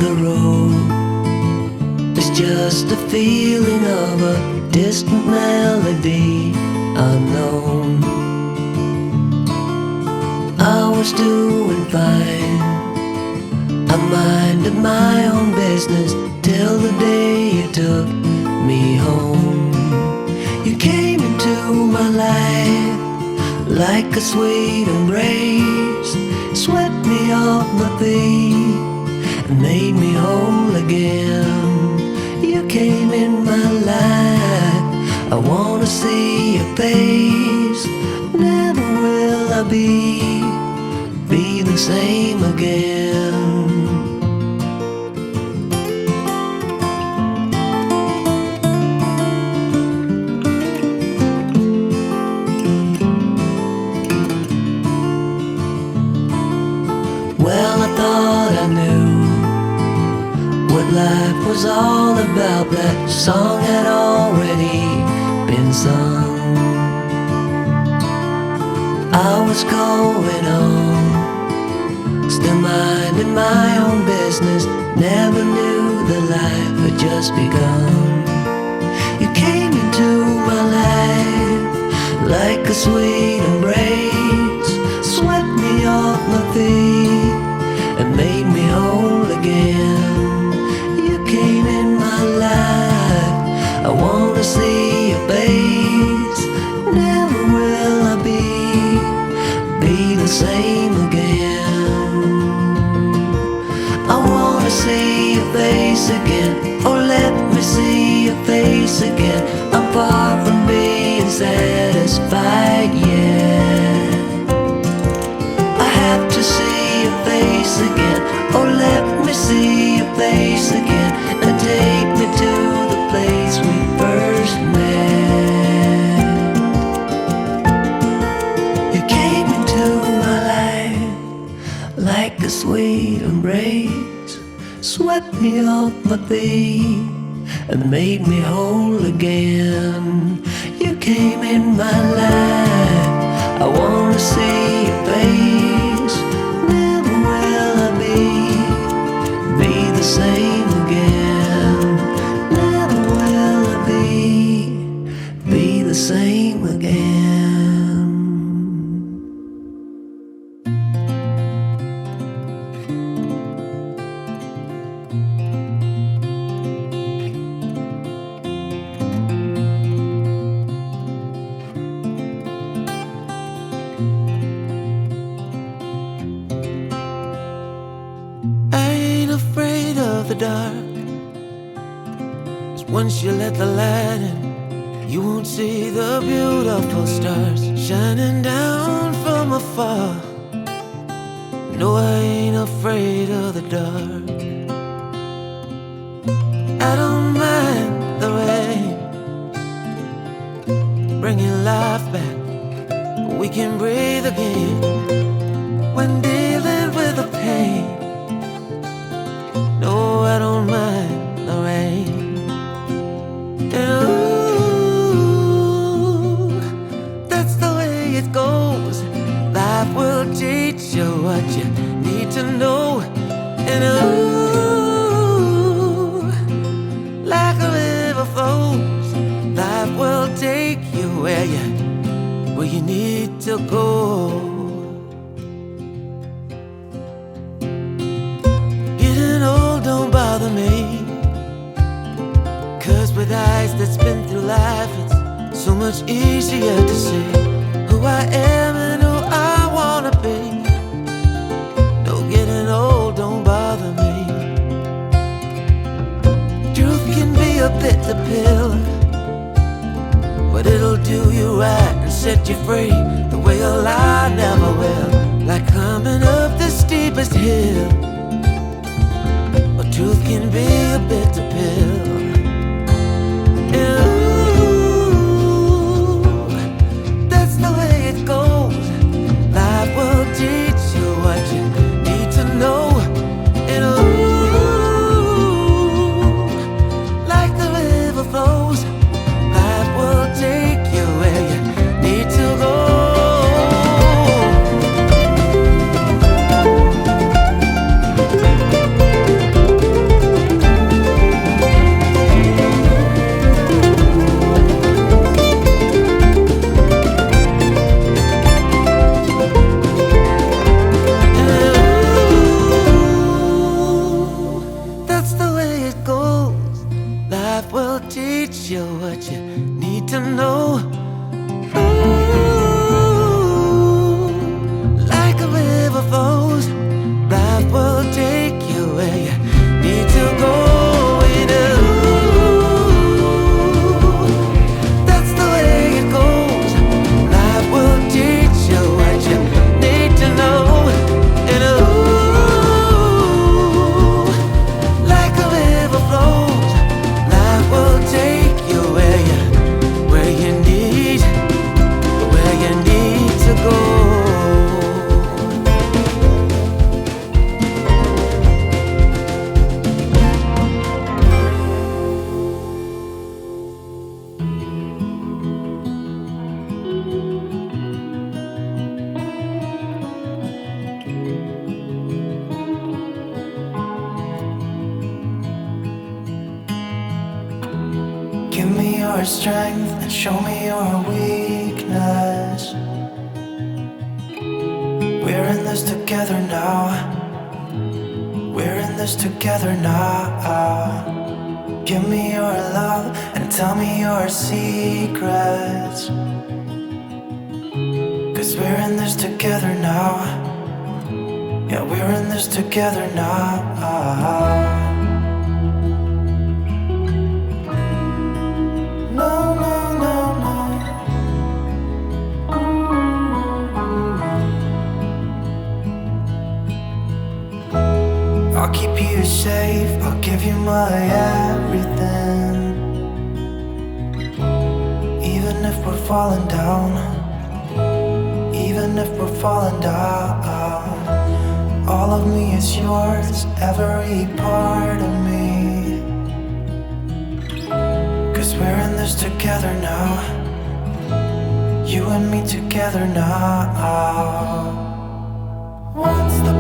the road. It's just a feeling of a distant melody unknown. I was doing fine, I minded my own business till the day you took me home. You came into my life like a sweet embrace, swept me off my feet and made me whole again. You came in my life, I wanna see your face. Never will I be the same again. Well, I thought I knew what life was all about. That song had already been sung. I was going on, still minding my own business. Never knew the life had just begun. You came into my life like a sweet embrace, swept me off my feet and made me whole again. You came in my life, I wanna see your face. Never will I be the same again. I wanna see your face again, oh let me see your face again. I'm far from being satisfied yet. I have to see your face again, oh let me see your face again, and take me to the place we first met. You came into my life like a sweet embrace, swept me off my feet and made me whole again. You came in my life, I wanna see your face. Never will I be the same again. Never will I be the same again. The dark, 'cause once you let the light in, you won't see the beautiful stars shining down from afar. No, I ain't afraid of the dark. I don't mind the rain, bringing life back. We can breathe again when dealing with the pain. No, I don't mind the rain. And ooh, that's the way it goes. Life will teach you what you need to know. And ooh, like a river flows, life will take you where you need to go. Don't bother me, 'cause with eyes that's been through life, it's so much easier to see who I am and who I wanna be. No, getting old don't bother me. Truth can be a bitter pill, but it'll do you right and set you free the way a lie never will. Like climbing up the steepest hill, truth can be a bitter pill. Ooh, that's the way it goes. Life will teach you what you need to know. And ooh, like the river flows, life will take you where you need to go. will teach you what you need to know. Ooh, like a river flows, life will take you where you need to go. And ooh, that's the way it goes. Life will teach you what you need to know. And ooh, like a river flows, life will take you where you need to go. Give me your strength and show me your weakness. We're in this together now. We're in this together now. Give me your love and tell me your secrets. 'Cause we're in this together now. Yeah, we're in this together now. I'll keep you safe, I'll give you my everything. Even if we're falling down, even if we're falling down, all of me is yours, every part of me. 'Cause we're in this together now. You and me together now. Once the